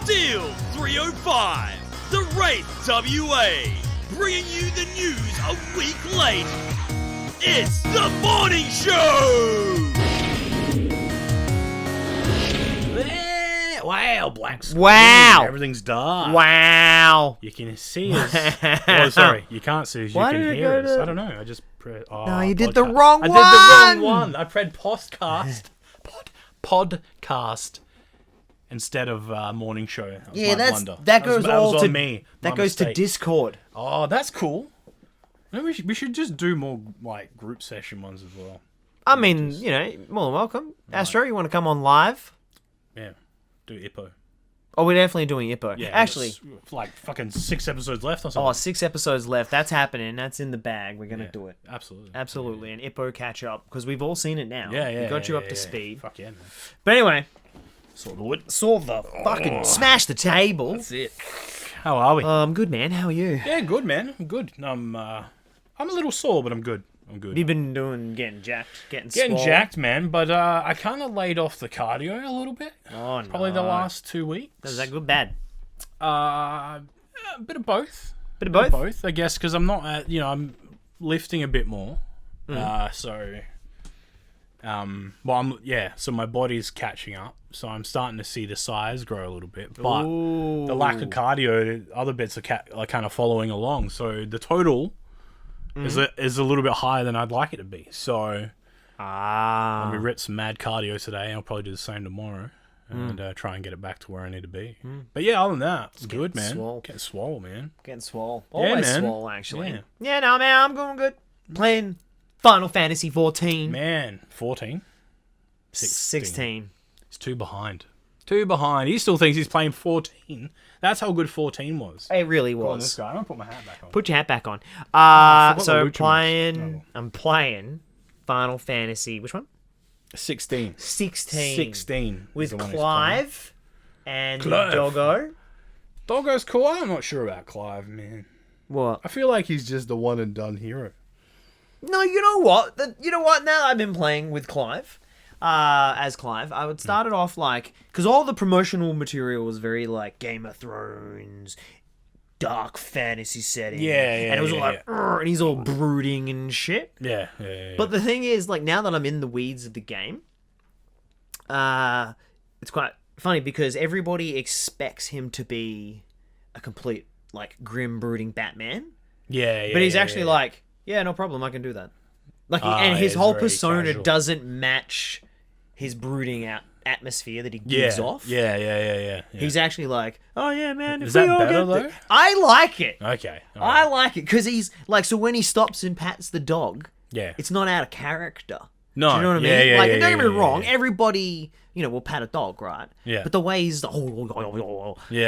Steel 305, The Wraith WA, bringing you the news a week late. It's the morning show! Wow, black screen. Wow. Everything's dark. Wow. You can see us. Oh, sorry. You can't see us. You Why can did it hear go us. to- I don't know. I just pressed... Oh, No, you did podcast. the wrong I did the wrong one. one. I pressed podcast instead of morning show. That was my blunder. that goes was all on to me. That My goes to mistake. Discord. Oh, that's cool. Maybe we should just do more like group session ones as well. I mean, you know, more than welcome. Astro, you want to come on live? Yeah, do Ippo. Oh, we're definitely doing Ippo. Yeah, Actually, it's like fucking 6 episodes left or something. 6 episodes left. That's happening. That's in the bag. We're going to do it. Absolutely. Absolutely. An Ippo catch up because we've all seen it now. Yeah. We got you yeah, up to yeah. speed. Fuck yeah, man. But anyway, Saw the wood. saw the fucking smash the table. That's it. How are we? Good man. How are you? Yeah, good, man. I'm good. I'm a little sore, but I'm good. You've been getting jacked, getting Getting swole? jacked, man. But I kind of laid off the cardio a little bit. Oh, no. Probably the last 2 weeks. Is that good, bad? A bit of both. Bit of both? Both, I guess, because I'm not, I'm lifting a bit more. So my body's catching up. So I'm starting to see the size grow a little bit. But the lack of cardio, other bits are kind of following along. So the total is a little bit higher than I'd like it to be. So we ripped some mad cardio today. I'll probably do the same tomorrow. And try and get it back to where I need to be. But yeah, other than that, it's good, man. swole. Getting swole, man. Getting swole. Yeah, Always man. swole, actually. Yeah. Yeah, no, man, I'm going good. Playing Final Fantasy 14. Man, 14? 16. He's 2 behind. 2 behind. He still thinks he's playing 14. That's how good 14 was. It really Go on, was. this guy. I'm going to put my hat back on. Put your hat back on. forgot the So Lucha match. I'm playing Final Fantasy. Which one? 16. 16. 16. With is the one he's Clive and Clive. Doggo. playing. Doggo's cool. I'm not sure about Clive, man. What? I feel like he's just the one and done hero. No, you know what? Now that I've been playing with Clive, as Clive, I would start it off like, because all the promotional material was very like Game of Thrones, dark fantasy setting. Yeah, and it was all like, "Urgh," and he's all brooding and shit. Yeah. But the thing is, like, now that I'm in the weeds of the game, it's quite funny because everybody expects him to be a complete, like, grim, brooding Batman. Yeah. But he's actually like, yeah, no problem, I can do that. Like, and his he's whole very persona casual. doesn't match his brooding atmosphere that he gives off. Yeah. He's actually like, oh yeah, man. Is if we that all better, get though? the-" I like it. Okay. I like it because he's like, so when he stops and pats the dog, Yeah. it's not out of character. No. Do you know what I mean? Yeah, like, yeah, don't get me yeah, wrong. yeah. Everybody, will pat a dog, right? Yeah. But the way he's Yeah.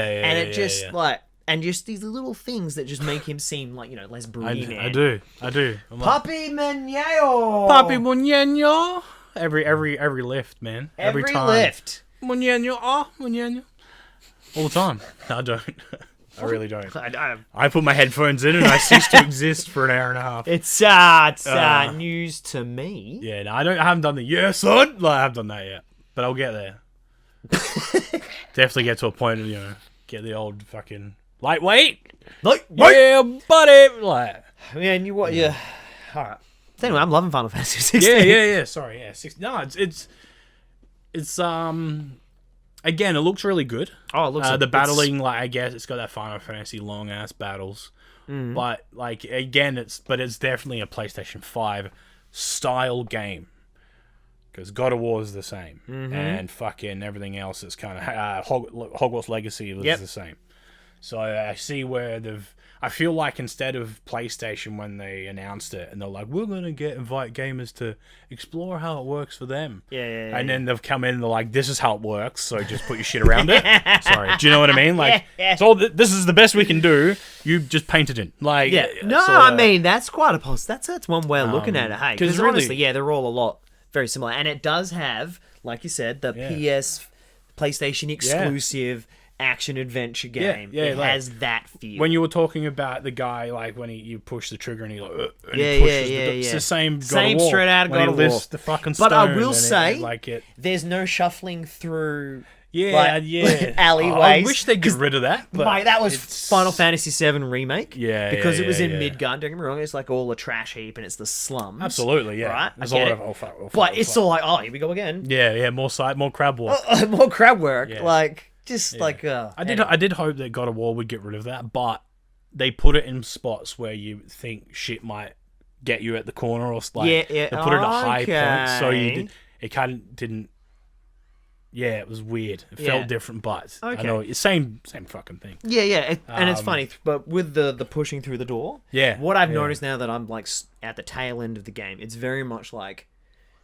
and it just like, and just these little things that just make him seem like less broody. I do. I'm like, Puppy Maneo. Papi Muñeño. Every lift, man. Every time. lift. Muñeño. Muñeño. All the time. No, I don't. I really don't. I I put my headphones in and I cease to exist for an hour and a half. It's news to me. Yeah, no, I haven't done the son. Like, I haven't done that yet, but I'll get there. Definitely get to a point of get the old fucking lightweight. Yeah, buddy. Like, Yeah, and you what? Yeah. All right. So anyway, I'm loving Final Fantasy 16. yeah. Sorry, yeah. No, it's again, it looks really good. Oh, it looks like the battling, like, I guess it's got that Final Fantasy long ass battles, but like again, it's definitely a PlayStation 5 style game because God of War is the same, and fucking everything else is kind of Hogwarts Legacy is the same. So I see where I feel like instead of PlayStation when they announced it and they're like, we're going to invite gamers to explore how it works for them. Yeah. And then they've come in and they're like, this is how it works, so just put your shit around it. Sorry. Do you know what I mean? Like, Yeah. it's all this is the best we can do. You just paint it in. Like, Yeah. No, so, I mean, that's quite a that's one way of looking at it. Hey, 'cause because really- honestly, they're all a lot very similar, and it does have, like you said, the PlayStation exclusive action adventure game. It like, has that feel. when you were talking about the guy, like when you push the trigger and he like, and Yeah, he pushes yeah, it's yeah. the same Same God of War. straight out of When God he of War. lifts the fucking But I stone will and say, like it. there's no shuffling through Yeah, like, yeah. alleyways. I wish they'd get rid of that. But Mate, that was it's- Final Fantasy VII Remake. Yeah, Because yeah, it was yeah, in yeah. Midgard. Don't get me wrong, it's like all a trash heap and it's the slums. Absolutely, yeah. Right? There's I get a lot it. of fuck. But it's still like, oh, here we go again. Yeah, more side, more crab walk. More crab work. Yeah. Like, just Yeah. like... I did hope that God of War would get rid of that, but they put it in spots where you think shit might get you at the corner or like Yeah, yeah. they put it at high points, so Okay. it kind of didn't. Yeah, it was weird. It Yeah. felt different, but I Okay. know it's same fucking thing. Yeah. And it's funny, but with the pushing through the door, Yeah, what I've yeah. noticed now that I'm like at the tail end of the game, it's very much like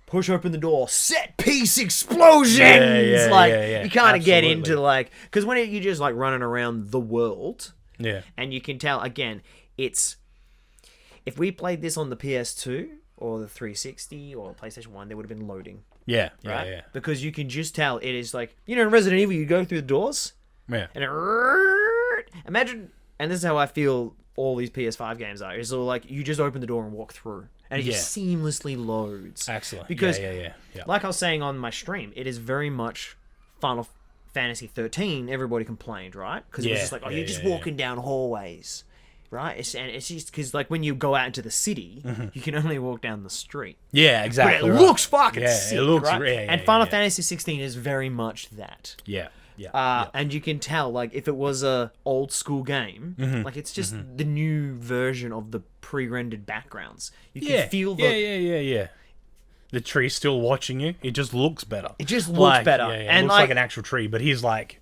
push open the door, set piece explosions. Yeah, like yeah. you kind of get Absolutely. into like because when you just like running around the world, Yeah, and you can tell again, it's if we played this on the PS2 or the 360 or PlayStation 1, there would have been loading. yeah, Right? yeah. Because you can just tell it is like, you know, in Resident Evil, you go through the doors Yeah. and imagine, and this is how I feel all these PS5 games are. It's all like you just open the door and walk through, and it just seamlessly loads. Excellent. Because, yeah. like I was saying on my stream, it is very much Final Fantasy 13. Everybody complained, right? Because it was Yeah, just like, oh, yeah, you're just yeah, walking down hallways. Right, it's just because like when you go out into the city, you can only walk down the street. Yeah, But exactly. it right. looks fucking Yeah, sick, it looks right? yeah, and Final Fantasy 16 is very much that. Yeah. And you can tell, like, if it was a old school game, like it's just the new version of the pre-rendered backgrounds. You can feel the. Yeah. The tree's still watching you. It just looks better. It just looks better. Yeah, And it looks like- like an actual tree, but he's like,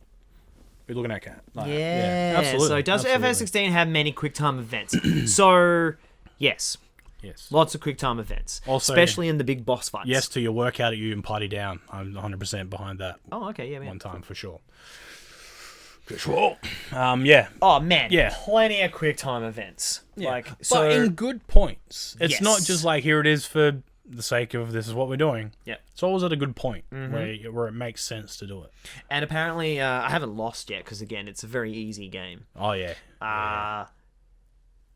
we're looking at cat. Like, absolutely. So does absolutely. FF16 have many QuickTime events? So yes, Yes. lots of QuickTime events, Also- especially in the big boss fights. Yes to your work out at you and party down. I'm 100% behind that. Oh, okay, yeah, man. One time for sure. For sure. Yeah. Oh man, Yeah. plenty of QuickTime events. Like so. but in good points. It's not Yes. just like here it is for the sake of this is what we're doing. Yep. It's always at a good point where it makes sense to do it. And apparently, I haven't lost yet because again, it's a very easy game. Oh yeah.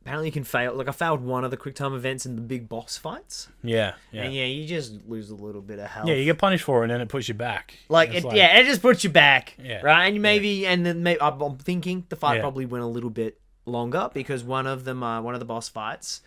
Apparently, you can fail. Like I failed one of the QuickTime events in the big boss fights, Yeah. and you just lose a little bit of health. Yeah, you get punished for it and then it puts you back. like It's it. Yeah, it just puts you back. Yeah. Right, and you maybe, and then maybe I'm thinking the fight Yeah. probably went a little bit longer because one of them, one of the boss fights,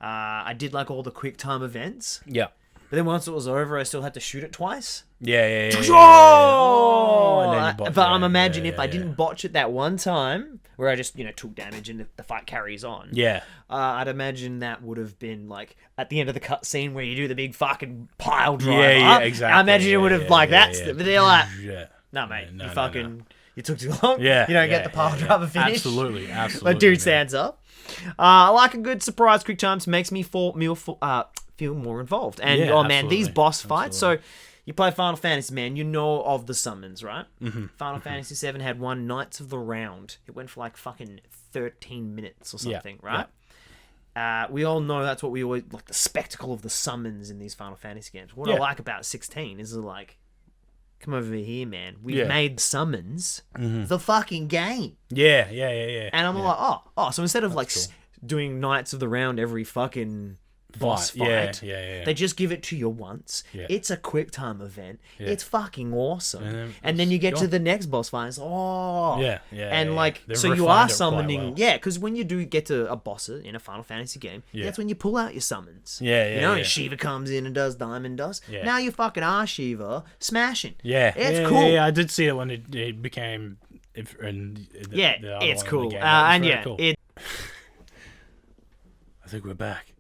I did like all the QuickTime events, Yeah. but then once it was over, I still had to shoot it twice. Yeah. Oh! And then you botch- But I'm yeah, imagining yeah, if I yeah. didn't botch it that one time, where I just took damage and the fight carries on. Yeah. I'd imagine that would have been like at the end of the cutscene where you do the big fucking pile driver. Yeah, exactly. I imagine it would have that. Yeah. But they're like, Yeah. no, mate, No, you no, fucking, you took too long. Yeah. You don't yeah, get the pile yeah, driver yeah. finish. Absolutely. But dude man. stands up. I like a good surprise quick times. Makes me feel more involved. And Yeah, oh man, these absolutely. boss fights. So you play Final Fantasy, man. You know of the summons, right? Mm-hmm. Final Fantasy VII had one Knights of the Round. It went for like fucking 13 minutes or something, right? We all know that's what we always like, the spectacle of the summons in these Final Fantasy games. What I Yeah. like about 16 is like, come over here, man. We've Yeah. made summons the fucking game. Yeah. And I'm like, oh, so instead of like doing Knights of the Round every fucking boss fight, Yeah. they just give it to you once. Yeah. It's a quick time event. Yeah. It's fucking awesome. And then you get it's to gone. the next boss fight. It's Yeah. and like They've so you refined are it quite summoning, well. yeah, because when you do get to a boss in a Final Fantasy game, that's when you pull out your summons. Yeah, you know, yeah. and Shiva comes in and does Diamond Dust. Yeah. Now you fucking are Shiva smashing. Yeah, It's cool. Yeah, I did see it when it became. The It's other cool. one in the game. And Very yeah, cool. I think we're back.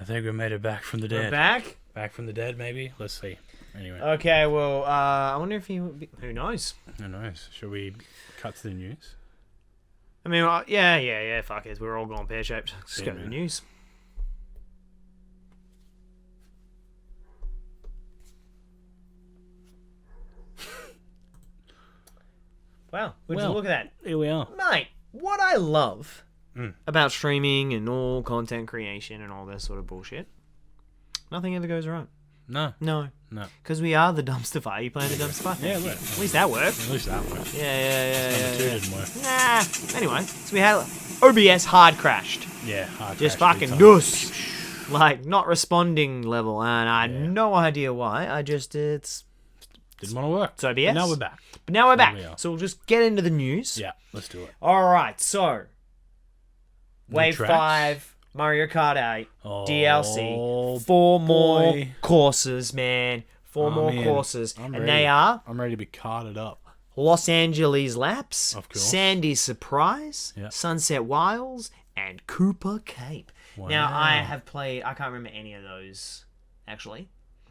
I think we made it back from the dead. we're back. Back from the dead, maybe. Let's see. Anyway, Okay, well, I wonder if he would be, who knows? who knows? Shall we cut to the news? I mean, yeah, fuck it. We're all going pear-shaped. Let's go to the man. news. Wow, would you Well. look at that? Here we are. Mate, what I love about streaming and all content creation and all this sort of bullshit, nothing ever goes right. No, No. no. Because we are the dumpster fire. You playing the dumpster fire? Yeah, look. At least that worked. At least that worked. Yeah. Number 2 didn't work. Nah. Anyway, so we had OBS hard crashed. Yeah, hard Just crash big fucking time. dus. Like, not responding level. And I had no idea why. It's Didn't want to work. So But now we're back. But now we're back. we are. So we'll just get into the news. Yeah, let's do it. All right. So, Wave tracks? 5, Mario Kart 8, DLC. Oh, 4 more boy. courses, man. 4 more man. courses. I'm And ready. they are I'm ready to be carted up. Los Angeles Laps, Of course. Sandy's Surprise, Yeah. Sunset Wilds, and Cooper Cape. Now, Wow. I have played... I can't remember any of those, actually.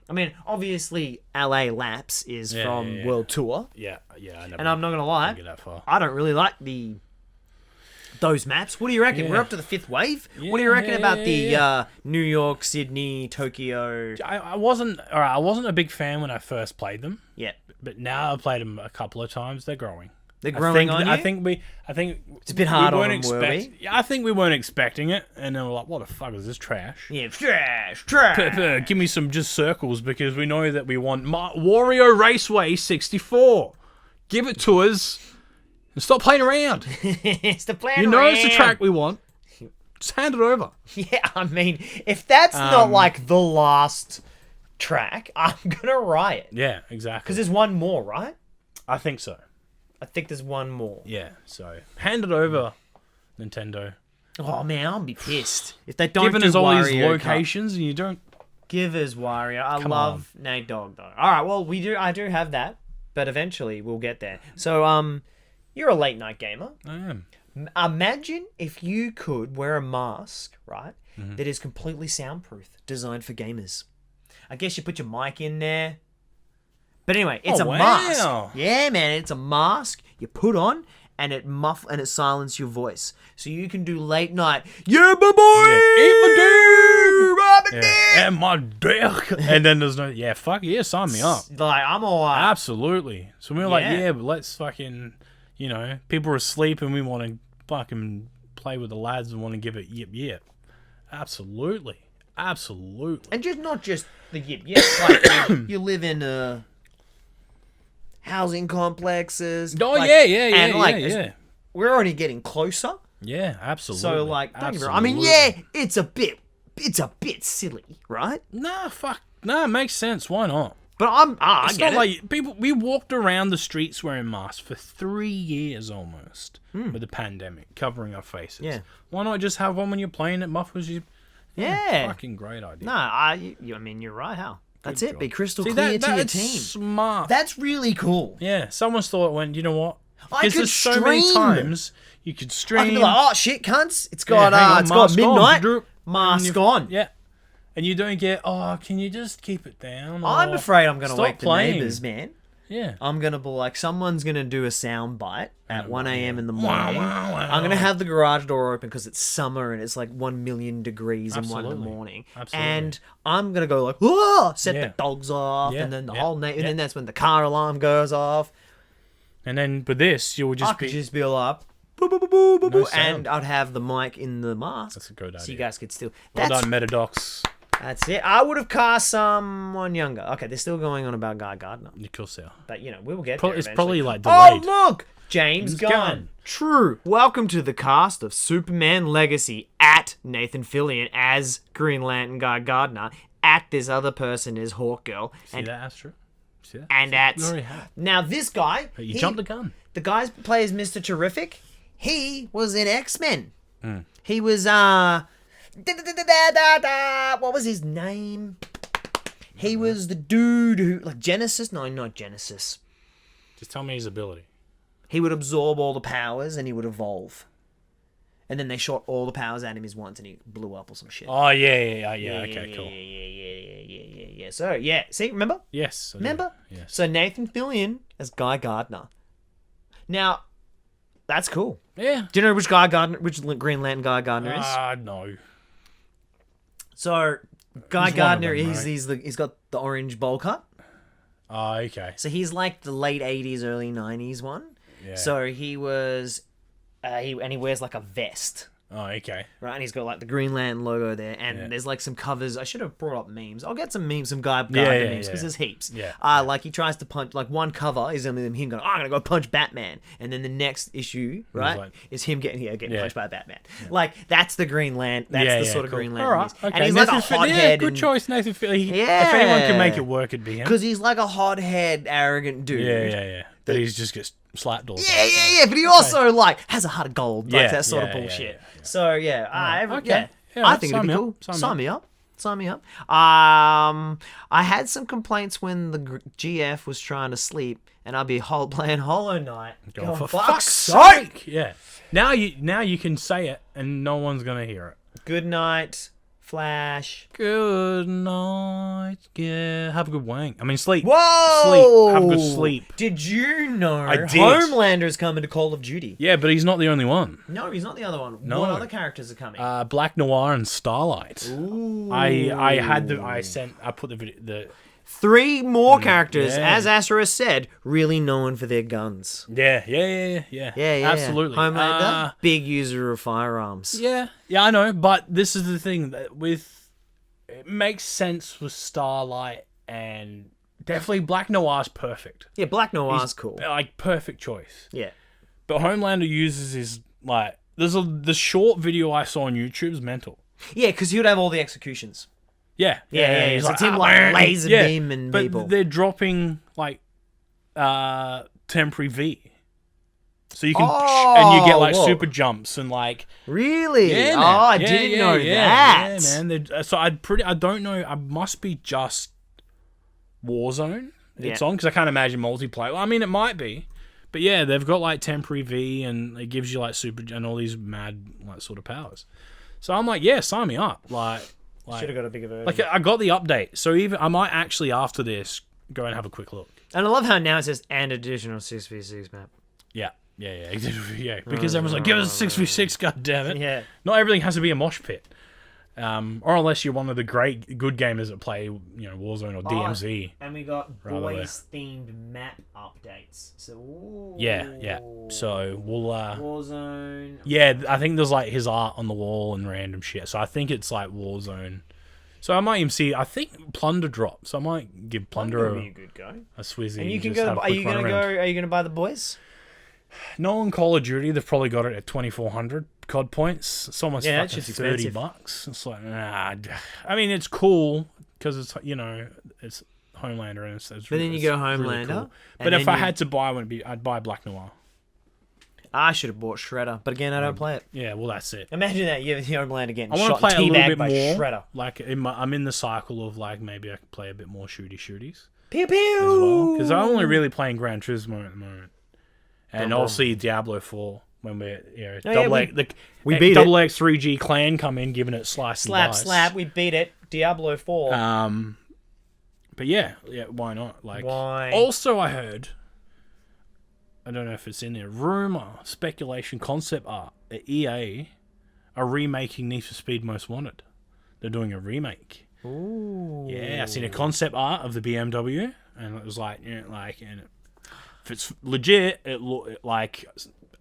I mean, obviously, LA Laps is from World Tour. Yeah, I never. And I'm not going to lie, didn't get that far. I don't really like those maps. What do you reckon? Yeah. We're up to the 5th wave? What do you reckon about the New York, Sydney, Tokyo? I wasn't. All right, I wasn't a big fan when I first played them, Yeah. but now I've played them a couple of times. They're growing. They're growing on you? I think It's a bit hard we on weren't them, were we? Yeah, I think we weren't expecting it, and then we're like, "What the fuck is this trash?" Yeah, trash. Give me some just circles because we know that we want Wario Raceway 64. Give it to us and stop playing around. It's the plan. You know it's the track we want. Just hand it over. Yeah, I mean, if that's not like the last track, I'm gonna riot. Yeah, exactly. Because there's one more, right? I think so. I think there's one more. Yeah, so hand it over, Nintendo. Oh man, I'll be pissed if they don't Giving do us all these Wario Kart. locations and you don't. Give us Wario. I Come love Nate Dogg though. All right, well I do have that, but eventually we'll get there. So you're a late night gamer. I am. Imagine if you could wear a mask, right, that is completely soundproof, designed for gamers. I guess you put your mic in there. But anyway, it's a mask. Wow. Yeah, man, it's a mask you put on and it silences your voice. So you can do late night. Yeah, my boy! Eat my dick! Rub it Yeah, and my dick! And then there's no. Yeah, fuck yeah, sign me up. Like, I'm alright. Absolutely. So we were like, Yeah. yeah, but let's fucking. People are asleep and we want to fucking play with the lads and want to give it yip. Absolutely. Absolutely. And not just the yip. Yeah, like you live in housing complexes. Oh, like, yeah. And like, yeah. we're already getting closer. Yeah, absolutely. So like, don't get me wrong. I Absolutely. mean, yeah, it's a bit silly, right? Nah, fuck. Nah, it makes sense. Why not? But I It's get not it. like people. We walked around the streets wearing masks for 3 years almost with the pandemic, covering our faces. Yeah. Why not just have one when you're playing that muffles you? Yeah. Fucking great idea. No, I mean, you're right, Hal. That's it. job. Be crystal See, clear to your that's team. smart. That's really cool. Yeah, someone's thought when you know what? I Because could there's so many stream. times you could I stream. can be like, oh shit, cunts! It's got hang on, it's got mask on. midnight Droop. mask And you- on. Yeah, and you don't get. Oh, can you just keep it down? I'm Or afraid I'm gonna stop wake playing. the neighbors, man. Yeah. I'm gonna be like, someone's gonna do a sound bite at 1 a.m. in the morning. Wow, wow. I'm gonna have the garage door open because it's summer and it's like 1 million degrees in 1 in the Absolutely. morning. Absolutely. And I'm gonna go like, whoa, set Yeah. the dogs off, Yeah, and then the yeah, whole and yeah. then that's when the car alarm goes off. And then with this, you will I just could be. just be like, boo, boo, boo, boo, boo, No boo, sound. and I'd have the mic in the mask. That's a good idea. So you guys could still. Well That's done, Metadocs. That's it. I would have cast someone younger. Okay, they're still going on about Guy Gardner, You cool sale. but we will get Pro- there. it's eventually. probably, like, Oh delayed. look, James James Gunn. Gunn. True. Welcome to the cast of Superman Legacy at Nathan Fillion as Green Lantern Guy Gardner, at this other person as Hawkgirl, See that, Astro? See that? and at We already have. now this guy. Hey, you jumped the gun. The guy who plays Mr. Terrific, he was in X-Men. Mm. He was what was his name? He was the dude who like Genesis? No, not Genesis. Just tell me his ability. He would absorb all the powers and he would evolve. And then they shot all the powers at him as once and he blew up or some shit. Oh, yeah. Okay, cool. Yeah. So, yeah. See, remember? Yes. I do. Remember? Yes. So Nathan Fillion as Guy Gardner. Now, that's cool. Yeah. Do you know which Green Lantern Guy Gardner is? No. So Guy He's one of Gardner them, is right? he's got the orange bowl cut. Oh, okay. So he's like the late 80s, early 90s one. Yeah. So he was he wears like a vest. Oh, okay. Right, and he's got like the Green Lantern logo there, and Yeah. there's like some covers. I should have brought up memes. I'll get some memes, some guy yeah, memes, because there's heaps. Yeah, Like he tries to punch, like one cover is only him going, I'm gonna go punch Batman, and then the next issue, right, like- is him getting punched by Batman. Like that's the Green Lantern. That's Yeah, the yeah, sort of cool. Green Lantern. All right, he is. okay. And he's like a Nathan hothead. good choice, Nathan Fillion. Yeah. If anyone can make it work, it'd be him. Because he's like a hothead, arrogant dude. Yeah. But he just gets slapped all the time. Yeah. But he also like has a heart of gold, like Yeah, that sort of yeah, bullshit. yeah. So yeah, Okay. Yeah, I think it'd sign be me cool. up. Sign me up. I had some complaints when the GF was trying to sleep, and I'd be playing Hollow Knight. Going, for fuck's fuck's sake! Yeah. Now you can say it, and no one's gonna hear it. Good night, Flash. Good night. Yeah. Have a good wank. I mean, sleep. Whoa! Sleep. Have a good sleep. Did you know I did. Homelander's coming to Call of Duty? Yeah, but he's not the only one. No, he's not the other one. No. What other characters are coming? Black Noir and Starlight. Ooh. I put the video. 3 more characters, yeah. as Astra has said, really known for their guns. Yeah. Yeah. Absolutely. Homelander, big user of firearms. Yeah, I know, but this is the thing that it makes sense with Starlight, and definitely Black Noir's perfect. Yeah, Black Noir's He's, cool. like, perfect choice. Yeah. But Homelander uses his like the short video I saw on YouTube's mental. Yeah, because he would have all the executions. Yeah. Yeah. He's So it's him like laser beaming but people. they're dropping like temporary V. So you can and you get like whoa. super jumps and like Really? yeah, man. I didn't know that. Yeah, man. So I don't know. I must be just Warzone. It's on because I can't imagine multiplayer. Well, I mean, it might be, but yeah, they've got like temporary V and it gives you like super and all these mad like sort of powers. So I'm like, yeah, sign me up. Like Should have got a bigger version. like I got the update, so even I might actually after this go and have a quick look. And I love how now it says and additional 6v6 map. Yeah, because everyone's like, give us a 6v6, god damn it. Yeah. Not everything has to be a mosh pit. Or unless you're one of the good gamers that play, Warzone or DMZ. And we got Rather boys themed map updates. So ooh. Yeah. So we'll Warzone. yeah, I think there's like his art on the wall and random shit. So I think it's like Warzone. So I might even see. I think Plunder drops. So I might give Plunder Would be a good go. a swizzy. And you can just go. have a Are you quick gonna run go? around. Are you gonna buy the boys? No, on Call of Duty, they've probably got it at 2,400 COD points. It's almost Yeah, that's fucking just $30. expensive. It's like, nah. I mean, it's cool because it's it's Homelander and it's But then you go really Homelander, cool. and But if then I had to buy one, I'd buy Black Noir. I should have bought Shredder, but again, I don't play it. Yeah, well, that's it. Imagine that you're Homelander getting I want to shot play a little teabagged bit by more. Shredder. Like I'm in the cycle of like maybe I could play a bit more shooties Pew as well pew. because I'm only really playing Gran Turismo at the moment, and Boom, I'll boom. see Diablo 4 when we're Oh, yeah, double we- X, we beat it. double X3G clan come in giving it slice Slap, and dice. slap. We beat it. Diablo 4. But yeah, why not? Like, Why? Also, I heard, I don't know if it's in there, rumor, speculation, concept art at EA are remaking Need for Speed Most Wanted. They're doing a remake. Ooh. Yeah, I seen a concept art of the BMW, and it was like, and if it's legit, like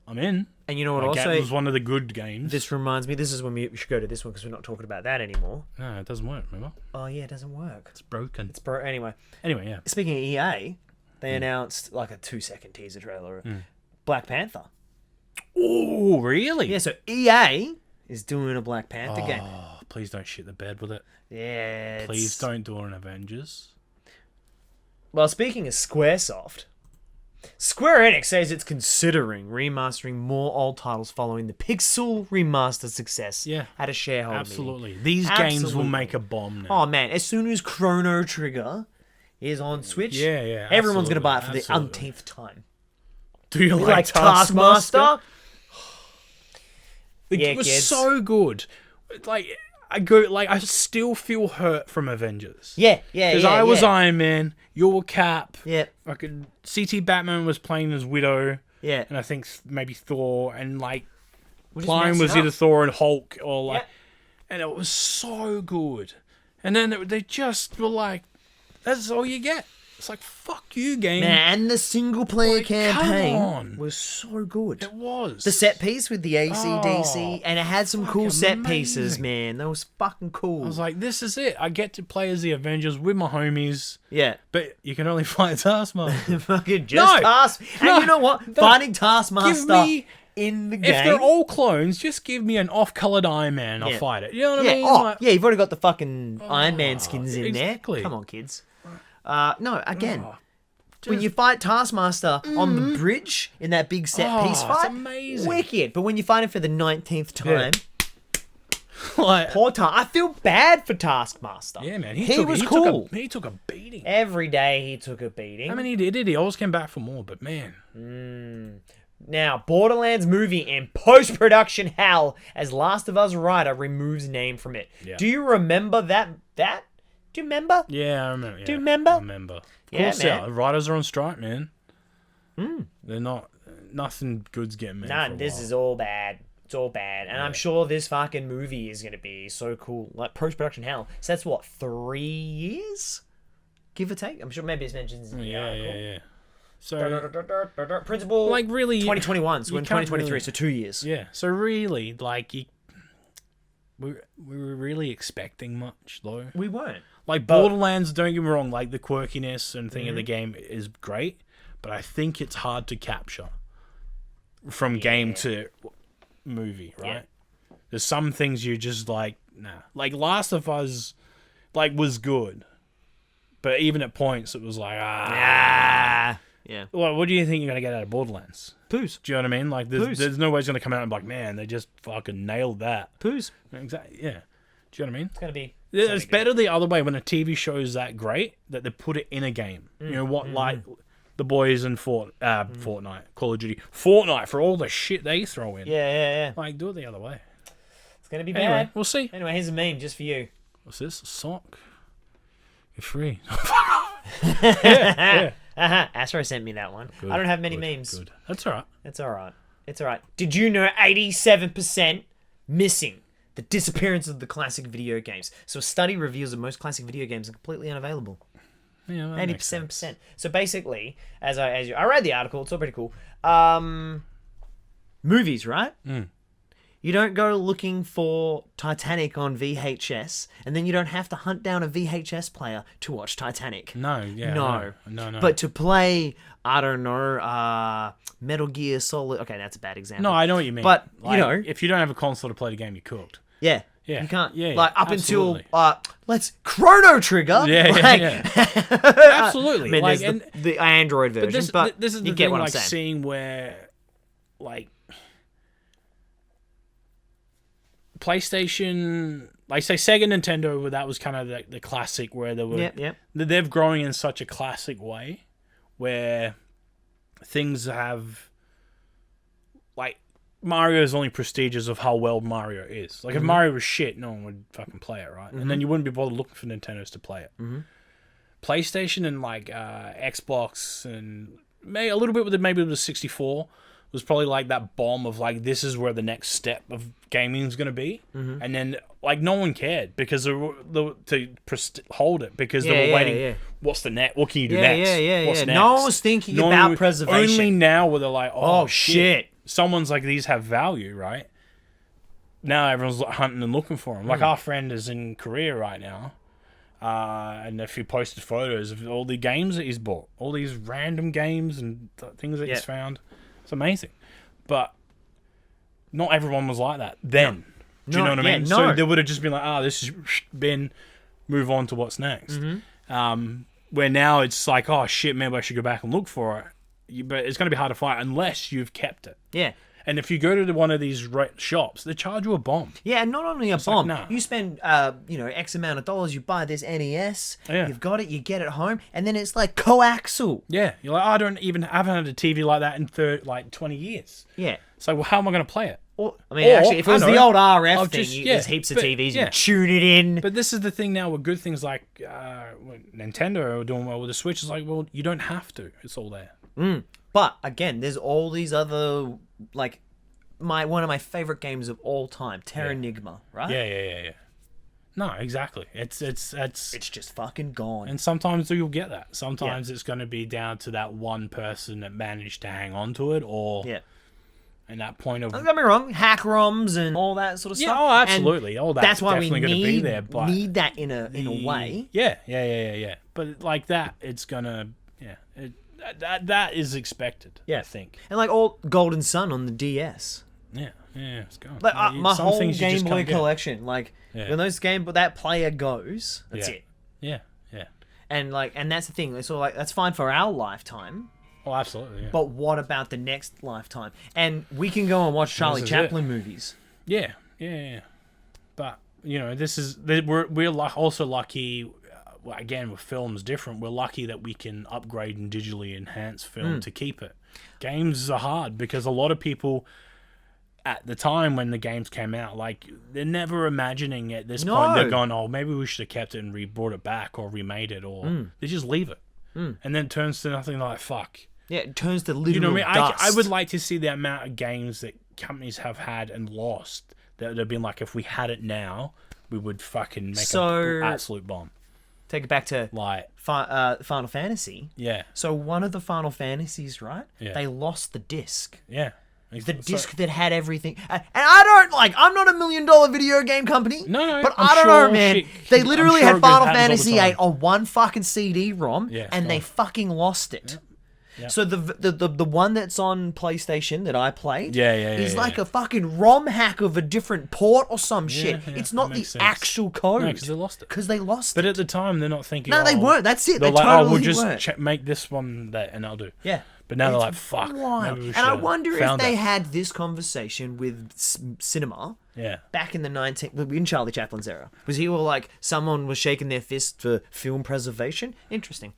I'm in. And you know what? Like, Also, it was one of the good games. this reminds me. This is when we should go to this one because we're not talking about that anymore. No, it doesn't work. Remember, Oh yeah, it doesn't work. it's broken. It's pro. Anyway, Anyway, speaking of EA, they announced like a 2-second teaser trailer of Black Panther. Oh, really? Yeah, so EA is doing a Black Panther game. Oh, please don't shit the bed with it. Yeah. Please don't do an Avengers. Well, speaking of Squaresoft, Square Enix says it's considering remastering more old titles following the Pixel remaster success at a shareholder meeting. Absolutely. These games will Absolutely. make a bomb now. Oh man, as soon as Chrono Trigger is on Switch, Yeah, everyone's going to buy it for absolutely, the absolutely. umpteenth time. Do you Like Taskmaster? It was kids. so good. Like I still feel hurt from Avengers. Yeah. Because I was Iron Man, you were Cap. Yeah. Fucking CT Batman was playing as Widow. Yeah. And I think maybe Thor and like We're just Klein was messing either up. Thor and Hulk or like, Yeah. and it was so good. And then they just were like, "That's all you get." It's like, fuck you, game. Man, and the single player Like, come campaign on. was so good. It was. The set piece with the AC/DC, Oh, and it had some cool fucking set pieces, amazing. man. That was fucking cool. I was like, this is it. I get to play as the Avengers with my homies, yeah. but you can only fight Taskmaster. Fucking just No. Task. And No. you know what? No. Finding Taskmaster Give me- in the game. If they're all clones, just give me an off-colored Iron Man. I'll Yeah. fight it. You know what yeah, I mean? oh, Like, yeah, you've already got the fucking Iron Man skins in exactly. there. Come on, kids. No, again, Oh, when you fight Taskmaster on the bridge in that big set piece it's fight, amazing. wicked. But when you fight him for the 19th time, like, poor I feel bad for Taskmaster. yeah, man. He was cool. He took a beating. Every day he took a beating. I mean, he did. He always came back for more, but man. Now, Borderlands movie in post-production hell as Last of Us writer removes name from it. Yeah. Do you remember that? Do you remember? Yeah, I remember. Yeah, Do you remember? I remember. Of Yeah, course, man. The writers are on strike, man. They're not. Nothing good's getting made. Nah, for a this while. is all bad. It's all bad. And I'm sure this fucking movie is going to be so cool. Like, post-production hell. So that's what, 3 years? Give or take? I'm sure maybe it's mentioned in the Yeah, article. yeah. So, Principal, like, really, 2021, so you we're in can't 2023, really- so 2 years. yeah. So really, like, we were really expecting much, though. We weren't. Like Borderlands, don't get me wrong, like the quirkiness and thing of the game is great, but I think it's hard to capture from game to movie, right? Yeah. There's some things you're just like, nah. Like Last of Us, like, was good, but even at points it was like, Ah. Yeah. Well, what do you think you're gonna get out of Borderlands? Poos. Do you know what I mean? Like, Poos. there's no way it's gonna come out and be like, man, they just fucking nailed that. Poos. Exactly. Yeah. Do you know what I mean? It's going to be... Yeah, it's better the other way when a TV show is that great that they put it in a game. You know what, like the boys in Fortnite, Call of Duty, Fortnite for all the shit they throw in. Yeah. Like, do it the other way. It's going to be Anyway, bad. we'll see. Anyway, here's a meme just for you. What's this? A sock? You're free. Astro sent me that one. I don't have many memes. Good. That's all right. It's all right. It's all right. Did you know 87% missing? The disappearance of the classic video games. So a study reveals that most classic video games are completely unavailable. Yeah, that makes 87%. sense. So basically, I read the article, it's all pretty cool. Movies, right? You don't go looking for Titanic on VHS, and then you don't have to hunt down a VHS player to watch Titanic. No, yeah. No. No. But to play, I don't know, Metal Gear Solid. Okay, that's a bad example. No, I know what you mean. But, like, you know. if you don't have a console to play the game, you're cooked. Yeah. Yeah. You can't. Yeah, like, up absolutely. until, let's Chrono Trigger. Yeah, like, Absolutely. I mean, like, there's the Android version, but this is the you get thing, what I'm like, saying. seeing where, like, PlayStation, like, say Sega, Nintendo, where that was kind of the classic, where they were, Yep. they're growing in such a classic way, where things have, like, Mario is only prestigious of how well Mario is. Like, if Mario was shit, no one would fucking play it, right? And then you wouldn't be bothered looking for Nintendos to play it. PlayStation and, like, Xbox and maybe a little bit with the 64 was probably like that bomb of, like, this is where the next step of gaming is going to be. And then, like, no one cared because to hold it because they were waiting. Yeah. What's the next? What can you do next? What's next? No one was thinking about preservation. Only now where they're like, oh, shit. Someone's like, these have value, right? Now everyone's hunting and looking for them. Like, our friend is in Korea right now. And if he posted photos of all the games that he's bought, all these random games and things that he's found, it's amazing. But not everyone was like that then. Do you know what I mean? No. So they would have just been like, this has been, move on to what's next. Where now it's like, oh shit, maybe I should go back and look for it. But it's going to be hard to find unless you've kept it. Yeah. And if you go to one of these shops, they charge you a bomb. Yeah, and not only a bomb. nah. You spend, X amount of dollars, you buy this NES, Yeah. you've got it, you get it home, and then it's like coaxial. Yeah, you're like, I haven't had a TV like that in 20 years. Yeah. So, well, how am I going to play it? Or, actually, if it was the old RF I'll thing, just- there's heaps of but- TVs, yeah. you tune it in. But this is the thing now with good things like Nintendo are doing well with the Switch. Is like, well, you don't have to. It's all there. But again, there's all these other, like, one of my favorite games of all time, Terranigma, right? Yeah. No, exactly. It's just fucking gone. and sometimes you'll get that. Sometimes it's going to be down to that one person that managed to hang on to it, or and that point of Don't get me wrong, hack ROMs and all that sort of stuff. oh, absolutely. And All that's why we definitely going to be there, but need that in a way. Yeah. But like that, it's gonna that is expected. Yeah. I think. And like all Golden Sun on the DS. Yeah, it's going. Like my Some whole things you Game just Boy can't get. collection, like when those that player goes, that's it. Yeah. And that's the thing. It's all like that's fine for our lifetime. Oh, absolutely. Yeah. But what about the next lifetime? And we can go and watch Charlie Chaplin movies. Yeah. But we're also lucky. Again, with films different. We're lucky that we can upgrade and digitally enhance film to keep it. Games are hard because a lot of people at the time when the games came out, like they're never imagining at this point. They're going, "Oh, maybe we should have kept it and brought it back or remade it," or they just leave it, and then it turns to nothing. Like fuck. Yeah, it turns to literal You know what I mean? dust. I would like to see the amount of games that companies have had and lost that have been like, if we had it now, we would fucking make an absolute bomb. Take it back to Like Final Fantasy. Yeah. So one of the Final Fantasies, right? Yeah. They lost the disc. Yeah. The disc that had everything. And I don't I'm not $1 million video game company. No, but I'm I don't sure know, man. shit- They I'm literally sure had it Final happens all the Fantasy time. 8 on one fucking CD-ROM, Yeah, and they gone. fucking lost it. Yeah. So the one that's on PlayStation that I played is like a fucking ROM hack of a different port or some shit. yeah, It's not that the makes sense. actual code. No, 'cause they lost it. Because they lost But it. at the time, they're not thinking. No, they oh, weren't. That's it. They're They like, totally we'll just weren't. make this one that, and I'll do. Yeah. But now they're like, It's fuck. wild. Maybe we And I should've wonder if found they it. had this conversation with cinema Yeah. back in in Charlie Chaplin's era. Was he all like, someone was shaking their fist for film preservation? Interesting.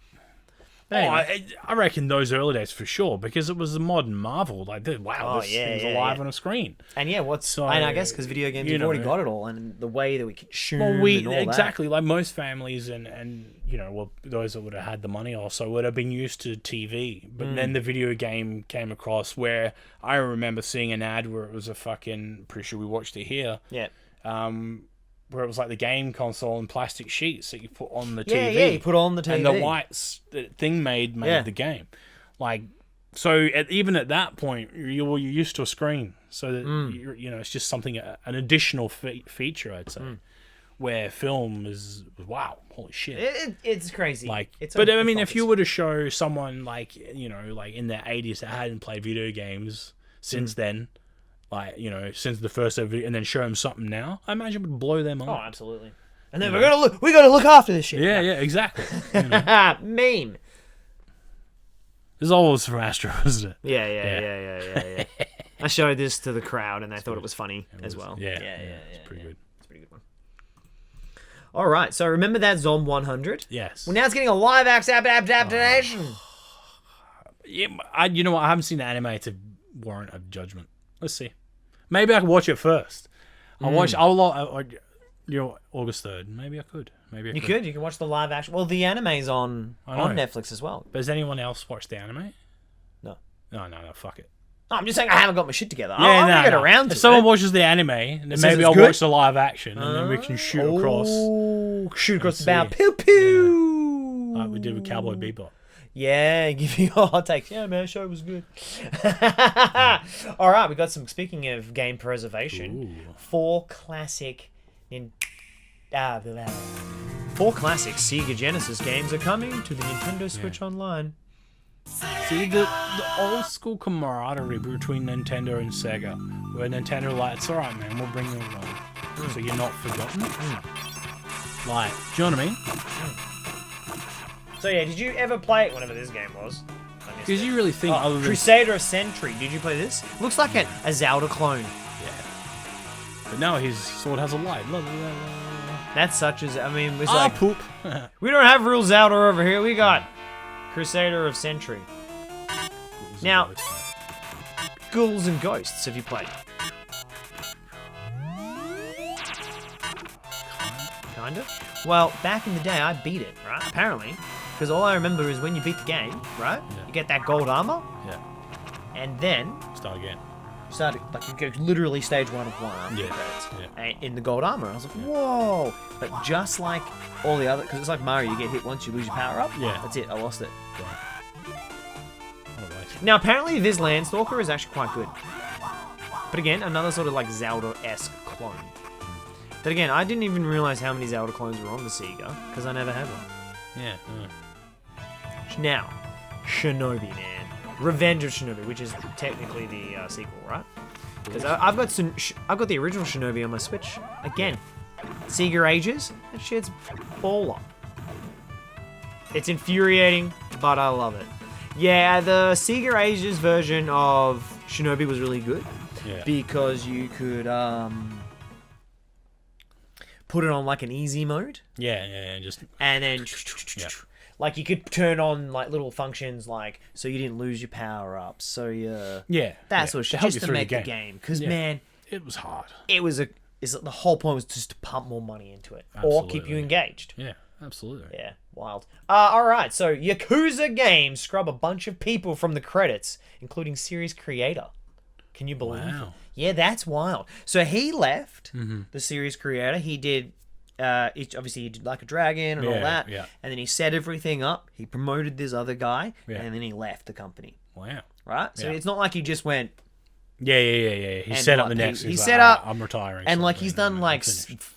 But anyway. I reckon those early days for sure, because it was a modern marvel. Like, wow, this thing's alive on a screen. And yeah, and I guess because video games have already got it all, and the way that we consume and all exactly that. like most families and those that would have had the money also would have been used to TV, but then the video game came across where I remember seeing an ad where it was a fucking, pretty sure we watched it here. Yeah. Where it was like the game console and plastic sheets that you put on the TV. Yeah, you put on the TV. And the whites the thing made the game. Like, so even at that point, you're used to a screen. So that it's just something, an additional feature, I'd say. Where film is, wow, holy shit. It's crazy. Like, it's but I mean, if you were to show someone like in their 80s that hadn't played video games since then, like, since the first ever, and then show them something now, I imagine it would blow them Oh, up. absolutely. And then we gotta look after this shit. Yeah, exactly. Meme. This is always from Astro, isn't it? Yeah. I showed this to the crowd, and they thought it was funny as well. Yeah. It's pretty good. It's a pretty good one. All right, so remember that Zom 100? Yes. Well, now it's getting a live action adaptation. Yeah, you know what? I haven't seen the anime to warrant a judgment. Let's see. Maybe I can watch it first. I'll watch. August 3rd. Maybe I could. You could. You can watch the live action. Well, the anime's on Netflix as well. But has anyone else watched the anime? No. No. Fuck it. No, I'm just saying I haven't got my shit together. Yeah, I'm gonna get around to if someone it. watches the anime, then says maybe it's I'll good? watch the live action, and then we can shoot across. Oh, shoot across the see. bow. Pew pew. Like we did with Cowboy Bebop. Yeah, give you a hot take. Yeah, man, show was good. All right, we got some. Speaking of game preservation, 4 classic Sega Genesis games are coming to the Nintendo Switch Online. See, the old school camaraderie between Nintendo and Sega, where Nintendo like, it's alright, man, we'll bring you along, so you're not forgotten. Like, do you know what I mean? So yeah, did you ever play whatever this game was? Because you really think other than... Crusader of Century, did you play this? Looks like a Zelda clone. Yeah. But now his sword has a light. That's such as, I mean, it's like... poop. We don't have real Zelda over here, we got Crusader of Century. Now, Ghouls and Ghosts, have you played? Kind of? Well, back in the day, I beat it, right? Apparently. Because all I remember is when you beat the game, right? Yeah. You get that gold armor, Yeah. and then Start again. started like you go literally stage 1 of 1 after the credits, in the gold armor. I was like, whoa! But just like all the other, because it's like Mario, you get hit once, you lose your power up. Yeah. That's it. I lost it. What a waste. Now apparently this Landstalker is actually quite good. But again, another sort of like Zelda-esque clone. But again, I didn't even realize how many Zelda clones were on the Sega because I never had one. Yeah. Now, Shinobi, man. Revenge of Shinobi, which is technically the sequel, right? Because I've got the original Shinobi on my Switch. Again, Sega ages. That shit's baller. It's infuriating, but I love it. Yeah, the Sega ages version of Shinobi was really good. Yeah. Because you could put it on like an easy mode. Yeah. Just And then like you could turn on like little functions like so you didn't lose your power ups, so that sort of shit just to make the game. Because man, it was hard. The whole point was just to pump more money into it or keep you engaged. Yeah, absolutely. Yeah, wild. All right, so Yakuza Games scrub a bunch of people from the credits, including series creator. Can you believe it? Yeah, that's wild. So he left the series creator. He did. Obviously, he did Like a Dragon and all that. Yeah. And then he set everything up. He promoted this other guy, Yeah. and then he left the company. Wow. Right? So Yeah. it's not like he just went. Yeah. He set up the next. He He's set like, up. I'm retiring. And like something, he's done and like I'm finished.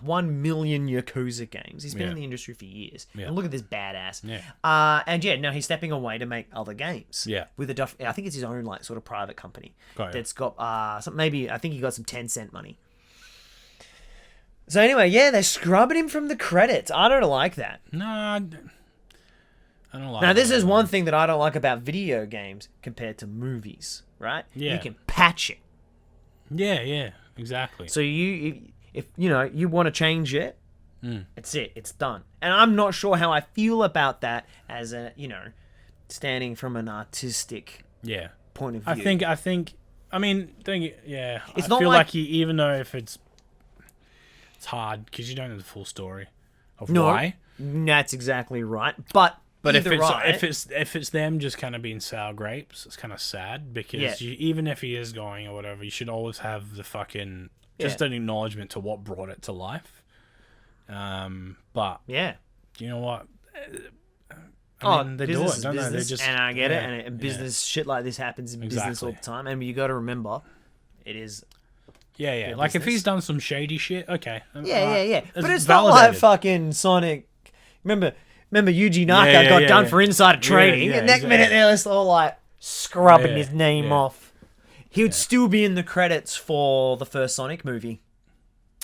1 million Yakuza games. He's been Yeah. in the industry for years. Yeah. And look at this badass. Yeah. And yeah, now he's stepping away to make other games. Yeah. With I think it's his own like sort of private company Got it. that's got maybe I think he got some 10-cent money. So anyway, yeah, they're scrubbing him from the credits. I don't like that. No, I don't like. Now, this that. is one thing that I don't like about video games compared to movies, right? Yeah. You can patch it. Yeah, exactly. So if you want to change it, it's it. It's done. And I'm not sure how I feel about that as a, standing from an artistic point of view. I think. I mean, It's I not feel like even though if it's hard because you don't know the full story of why. That's exactly right. But if right, it's them just kind of being sour grapes, it's kind of sad because even if he is going or whatever, you should always have the fucking just an acknowledgement to what brought it to life. But you know what? I mean, they do it, don't they? They just, and I get it. And business shit like this happens in business all the time. And you got to remember, it is. Yeah. Like if he's done some shady shit, okay. Yeah. But it's not like fucking Sonic. Remember Yuji Naka got done for insider trading. And next minute they're just all like scrubbing his name off. He would still be in the credits for the first Sonic movie.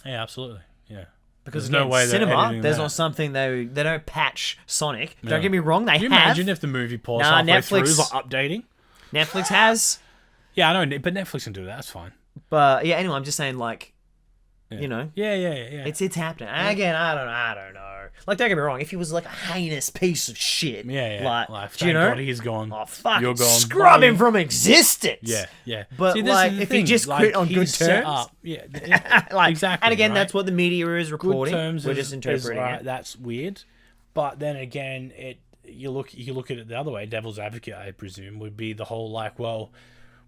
Yeah, absolutely. Yeah. Because there's no way cinema, there's that. Not something they don't patch Sonic. Don't get me wrong, they Can you have. imagine if the movie paused halfway through, Netflix- like updating? Netflix has. Yeah, I know, but Netflix can do that. That's fine. But yeah, anyway, I'm just saying, like, Yeah. Yeah. it's happening. And again, I don't know. Like, don't get me wrong. If he was like a heinous piece of shit, like thank God he's gone. Oh fuck! You're gone. Scrub him from existence. Yeah. But See, like, is the if thing. he just quit on good set terms, up, like exactly. And again, right? that's what the media is reporting. Good terms We're is, just interpreting right, it. That's weird. But then again, you look at it the other way. Devil's advocate, I presume, would be the whole like, well,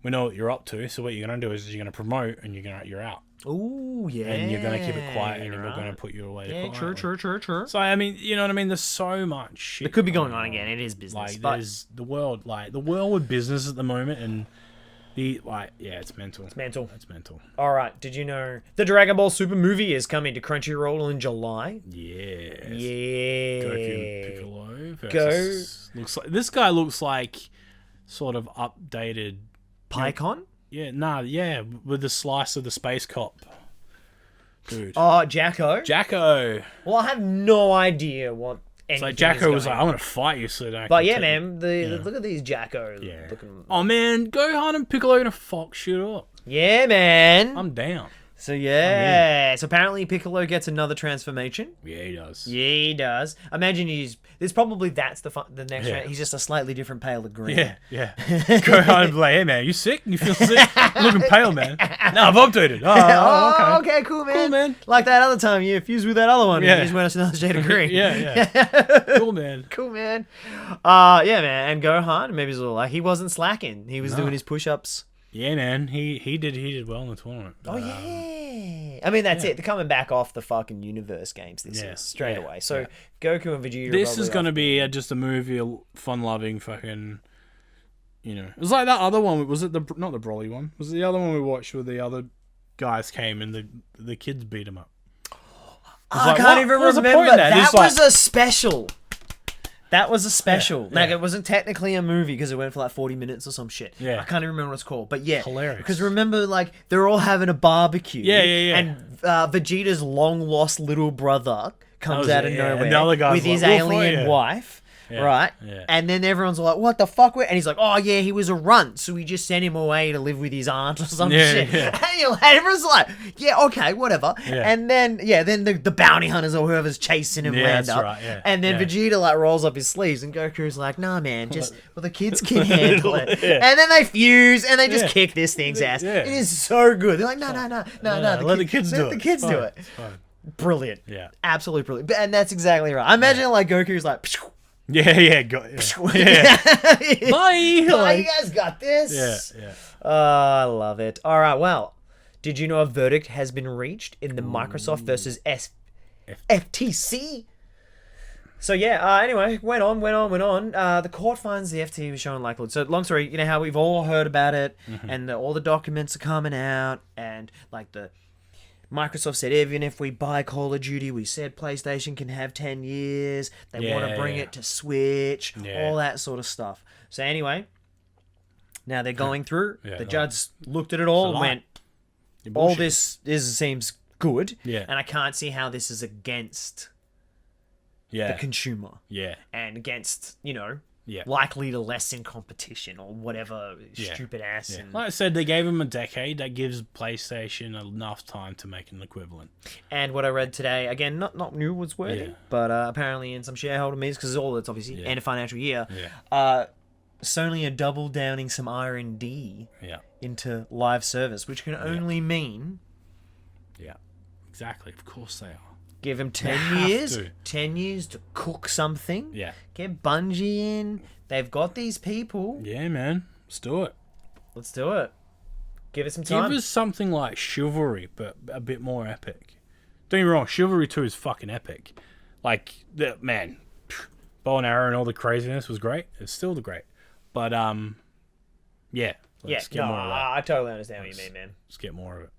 we know what you're up to, so what you're gonna do is you're gonna promote and you're out. Ooh, yeah. And you're gonna keep it quiet, and we're gonna put you away. Yeah, quietly. true. So I mean, you know what I mean? There's so much shit. It could be going on again. It is business. Like but there's the world with business at the moment, and it's mental. it's mental. It's mental. All right. Did you know the Dragon Ball Super movie is coming to Crunchyroll in July? Yes. Yeah. Goku Piccolo versus, this guy looks like sort of updated PyCon? Yeah, with the slice of the space cop. Dude. Oh, Jacko. Well, I have no idea what. It's like Jacko was like, "I'm gonna fight you, so don't." But yeah, man, look at these Jacko. Yeah. Looking... Oh man, Gohan and Piccolo gonna fuck shit up. Yeah, man. I'm down. So yeah, so apparently Piccolo gets another transformation. Yeah, he does. Yeah, he does. Imagine that's the next one. He's just a slightly different pale of green. Yeah. Gohan be like, "Hey man, you sick? You feel sick? You're looking pale, man." No, I've updated. Oh, okay, cool, man. Like that other time you fused with that other one. And you just went us another shade of green. yeah. Cool, man. Yeah, man. And Gohan, maybe he's a little like he wasn't slacking. He was doing his push-ups. Yeah, man. He did well in the tournament. Oh yeah. I mean, that's it. They're coming back off the fucking universe games. This is straight away. So Goku and Vegeta. This is gonna be just a movie, a fun-loving fucking. You know, it was like that other one. Was it not the Broly one? Was it the other one we watched where the other guys came and the kids beat him up? I can't even remember. That was a special. That was a special. Like, it wasn't technically a movie because it went for like 40 minutes or some shit. Yeah. I can't even remember what it's called. But yeah. Hilarious. Because remember, like, they're all having a barbecue. Yeah. And Vegeta's long-lost little brother comes out of nowhere Another guy's with his like, alien wife. Yeah. Right? Yeah. And then everyone's like, what the fuck? And he's like, oh, yeah, he was a runt. So we just sent him away to live with his aunt or some shit. Yeah. And everyone's like, yeah, okay, whatever. Yeah. And then, then the bounty hunters or whoever's chasing him land up. Right, yeah. And then Vegeta, like, rolls up his sleeves and Goku's like, nah, man, the kids can handle it. And then they fuse and they just kick this thing's ass. Yeah. It is so good. They're like, no. Let the kids do it. The kids do it. Brilliant. Yeah. Absolutely brilliant. And that's exactly right. I imagine, like, Goku's like, Bye. you guys got this. Yeah. I love it. All right, well, did you know a verdict has been reached in the Microsoft versus FTC? So anyway, went on. The court finds the FTC was shown likelihood. So long story, you know how we've all heard about it, and all the documents are coming out, and like the Microsoft said, even if we buy Call of Duty, we said PlayStation can have 10 years. They want to bring it to Switch, all that sort of stuff. So anyway, now they're going through. The judge looked at it all and went, all this seems good, and I can't see how this is against the consumer. And against, likely to lessen competition or whatever stupid ass. And like I said, they gave them a decade. That gives PlayStation enough time to make an equivalent. And what I read today, again, not new was worthy, but apparently in some shareholder meetings, because it's obviously end of financial year, Sony are double downing some R&D into live service, which can only mean... Yeah, exactly. Of course they are. Give them 10 years. 10 years to cook something. Yeah. Get Bungie in. They've got these people. Yeah, man. Let's do it. Let's do it. Give it some time. Give us something like Chivalry, but a bit more epic. Don't get me wrong, Chivalry 2 is fucking epic. Like, man, bow and arrow and all the craziness was great. It's still great. But, let's get more of that. I totally understand what you mean, man. Let's get more of it.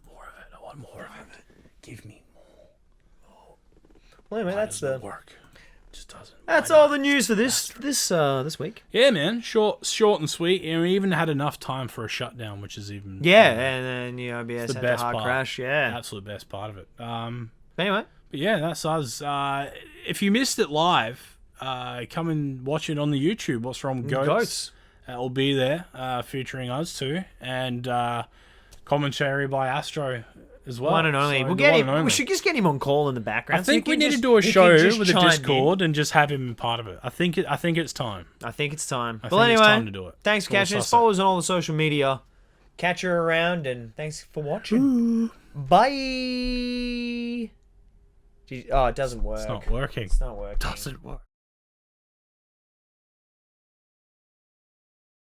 More of it. I want more of it. Give me. Well, anyway, that's the work. It just doesn't. That's all the news for this week. Yeah, man, short and sweet. And we even had enough time for a shutdown, which is even and then OBS had a hard crash. Yeah, absolute best part of it. Anyway, but yeah, that's us. If you missed it live, come and watch it on the YouTube. What's Wrong with Goats? It will be there, featuring us too, and commentary by Astro as well. One and only. So we'll get him. We should just get him on call in the background. I think we need to do a show with a Discord and just have him part of it. I think it's time. I think it's time. But anyway, it's time to do it. Thanks for catching us. Follow us on all the social media. Catch you around, and thanks for watching. Bye. Oh, it doesn't work. It's not working. It's not working. Doesn't work.